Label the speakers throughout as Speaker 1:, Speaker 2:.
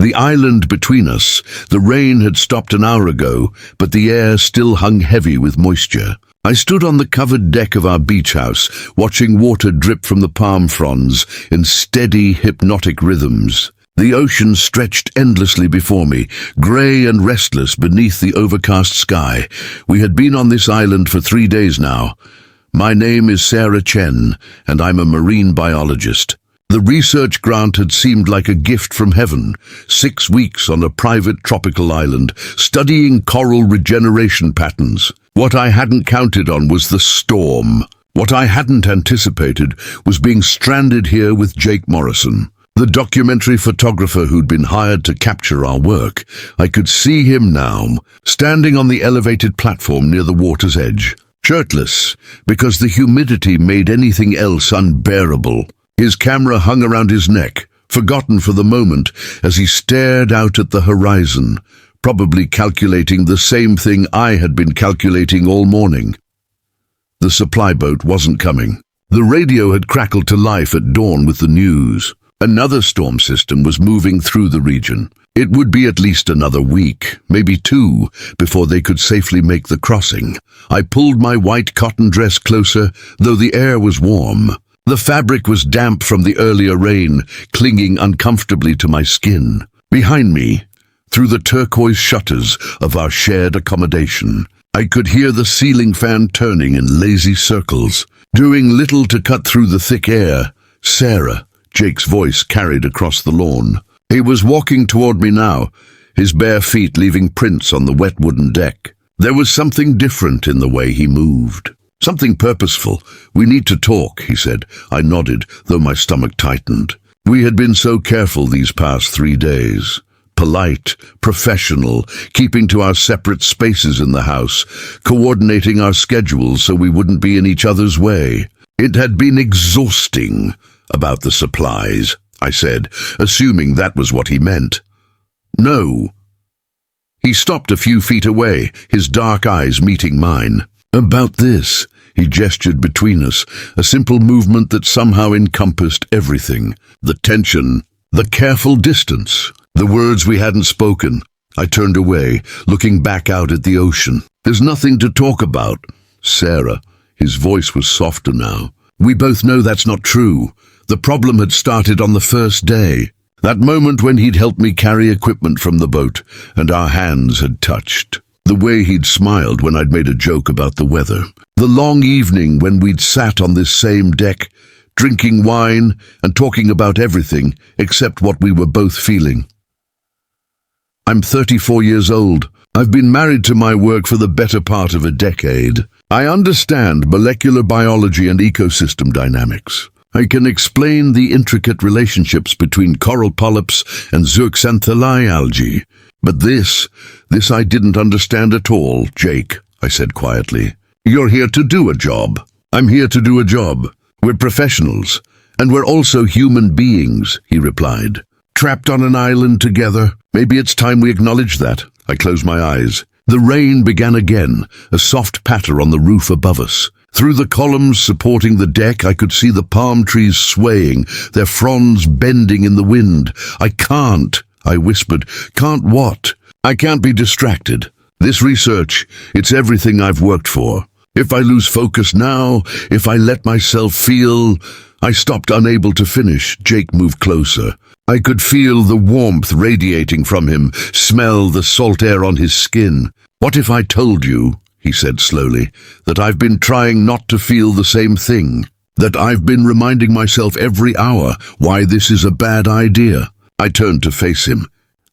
Speaker 1: The island between us, the rain had stopped an hour ago, but the air still hung heavy with moisture. I stood on the covered deck of our beach house, watching water drip from the palm fronds in steady, hypnotic rhythms. The ocean stretched endlessly before me, grey and restless beneath the overcast sky. We had been on this island for 3 days now. My name is Sarah Chen, and I'm a marine biologist. The research grant had seemed like a gift from heaven. 6 weeks on a private tropical island, studying coral regeneration patterns. What I hadn't counted on was the storm. What I hadn't anticipated was being stranded here with Jake Morrison, the documentary photographer who'd been hired to capture our work. I could see him now, standing on the elevated platform near the water's edge, shirtless, because the humidity made anything else unbearable. His camera hung around his neck, forgotten for the moment, as he stared out at the horizon, probably calculating the same thing I had been calculating all morning. The supply boat wasn't coming. The radio had crackled to life at dawn with the news. Another storm system was moving through the region. It would be at least another week, maybe 2, before they could safely make the crossing. I pulled my white cotton dress closer, though the air was warm. The fabric was damp from the earlier rain, clinging uncomfortably to my skin. Behind me, through the turquoise shutters of our shared accommodation, I could hear the ceiling fan turning in lazy circles, doing little to cut through the thick air. Sarah, Jake's voice carried across the lawn. He was walking toward me now, his bare feet leaving prints on the wet wooden deck. There was something different in the way he moved. Something purposeful. "We need to talk," he said. I nodded, though my stomach tightened. We had been so careful these past 3 days. Polite, professional, keeping to our separate spaces in the house, coordinating our schedules so we wouldn't be in each other's way. It had been exhausting. "About the supplies," I said, assuming that was what he meant. "No." He stopped a few feet away, his dark eyes meeting mine. "About this," he gestured between us, a simple movement that somehow encompassed everything. The tension, the careful distance, the words we hadn't spoken. I turned away, looking back out at the ocean. "There's nothing to talk about." "Sarah," his voice was softer now. "We both know that's not true. The problem had started on the first day. That moment when he'd helped me carry equipment from the boat, and our hands had touched. The way he'd smiled when I'd made a joke about the weather. The long evening when we'd sat on this same deck, drinking wine and talking about everything except what we were both feeling. I'm 34 years old. I've been married to my work for the better part of a decade. I understand molecular biology and ecosystem dynamics. I can explain the intricate relationships between coral polyps and zooxanthellae algae. But this I didn't understand at all, Jake," I said quietly. "You're here to do a job. I'm here to do a job. We're professionals, and we're also human beings," he replied. "Trapped on an island together. Maybe it's time we acknowledge that." I closed my eyes. The rain began again, a soft patter on the roof above us. Through the columns supporting the deck, I could see the palm trees swaying, their fronds bending in the wind. "I can't," I whispered. "Can't what?" "I can't be distracted. This research, it's everything I've worked for. If I lose focus now, if I let myself feel..." I stopped, unable to finish. Jake moved closer. I could feel the warmth radiating from him, smell the salt air on his skin. "What if I told you," he said slowly, "that I've been trying not to feel the same thing? That I've been reminding myself every hour why this is a bad idea?" I turned to face him.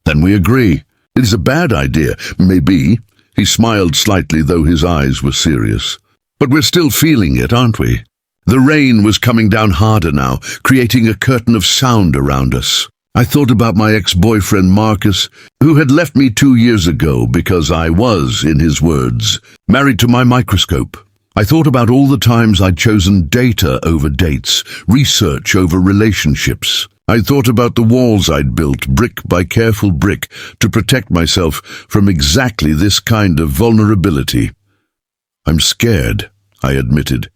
Speaker 1: "Then we agree. It is a bad idea, maybe." He smiled slightly, though his eyes were serious. "But we're still feeling it, aren't we?" The rain was coming down harder now, creating a curtain of sound around us. I thought about my ex-boyfriend Marcus, who had left me 2 years ago because I was, in his words, married to my microscope. I thought about all the times I'd chosen data over dates, research over relationships. I thought about the walls I'd built, brick by careful brick, to protect myself from exactly this kind of vulnerability. "I'm scared," I admitted.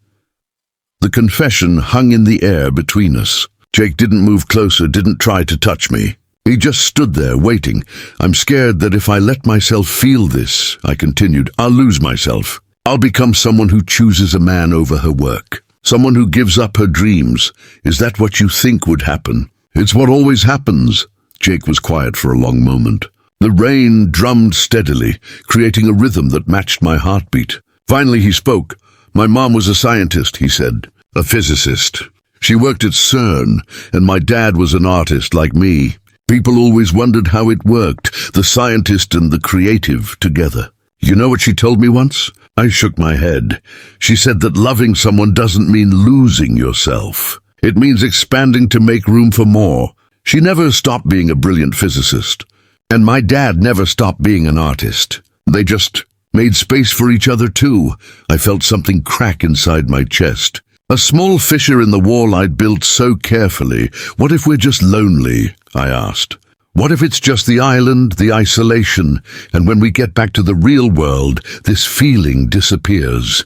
Speaker 1: The confession hung in the air between us. Jake didn't move closer, didn't try to touch me. He just stood there, waiting. I'm scared that if I let myself feel this, I continued, I'll lose myself. I'll become someone who chooses a man over her work. Someone who gives up her dreams. Is that what you think would happen? It's what always happens. Jake was quiet for a long moment. The rain drummed steadily, creating a rhythm that matched my heartbeat. Finally he spoke. My mom was a scientist, he said. A physicist. She worked at CERN, and my dad was an artist like me. People always wondered how it worked, the scientist and the creative together. You know what she told me once? I shook my head. She said that loving someone doesn't mean losing yourself. It means expanding to make room for more. She never stopped being a brilliant physicist. And my dad never stopped being an artist. They just made space for each other too. I felt something crack inside my chest. A small fissure in the wall I'd built so carefully. What if we're just lonely? I asked. What if it's just the island, the isolation, and when we get back to the real world, this feeling disappears?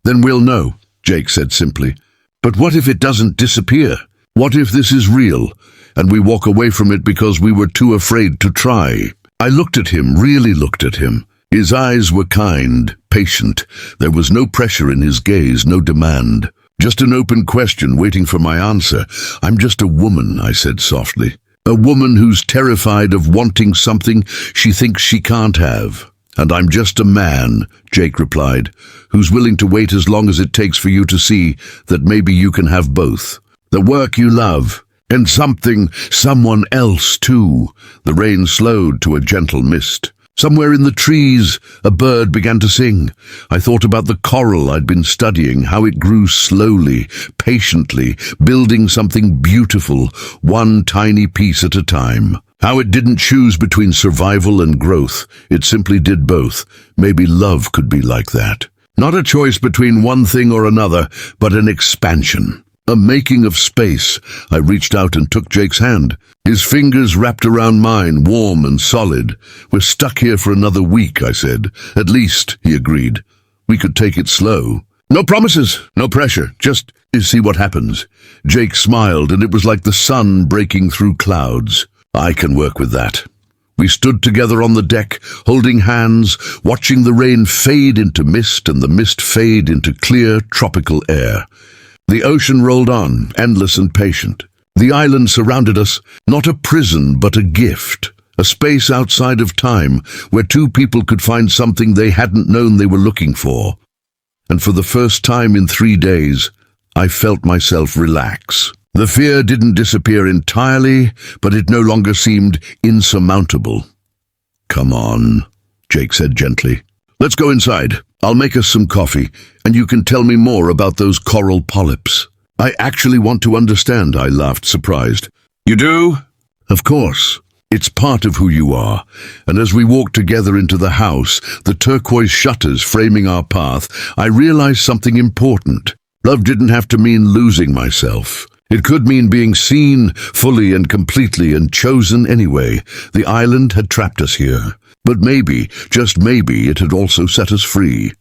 Speaker 1: Then we'll know, Jake said simply. But what if it doesn't disappear? What if this is real, and we walk away from it because we were too afraid to try? I looked at him, really looked at him. His eyes were kind, patient. There was no pressure in his gaze, no demand. Just an open question waiting for my answer. I'm just a woman, I said softly. A woman who's terrified of wanting something she thinks she can't have. And I'm just a man, Jake replied, who's willing to wait as long as it takes for you to see that maybe you can have both. The work you love, and someone else too. The rain slowed to a gentle mist. Somewhere in the trees, a bird began to sing. I thought about the coral I'd been studying, how it grew slowly, patiently, building something beautiful, one tiny piece at a time. How it didn't choose between survival and growth. It simply did both. Maybe love could be like that. Not a choice between one thing or another, but an expansion. A making of space. I reached out and took Jake's hand. His fingers wrapped around mine, warm and solid. We're stuck here for another week, I said. At least, he agreed. We could take it slow. No promises, no pressure, just see what happens. Jake smiled, and it was like the sun breaking through clouds. I can work with that. We stood together on the deck, holding hands, watching the rain fade into mist and the mist fade into clear tropical air. The ocean rolled on, endless and patient. The island surrounded us, not a prison but a gift, a space outside of time where two people could find something they hadn't known they were looking for. And for the first time in 3 days, I felt myself relax. The fear didn't disappear entirely, but it no longer seemed insurmountable. Come on, Jake said gently. Let's go inside. I'll make us some coffee, and you can tell me more about those coral polyps. I actually want to understand, I laughed, surprised. You do? Of course. It's part of who you are. And as we walked together into the house, the turquoise shutters framing our path, I realized something important. Love didn't have to mean losing myself. It could mean being seen fully and completely and chosen anyway. The island had trapped us here. But maybe, just maybe, it had also set us free.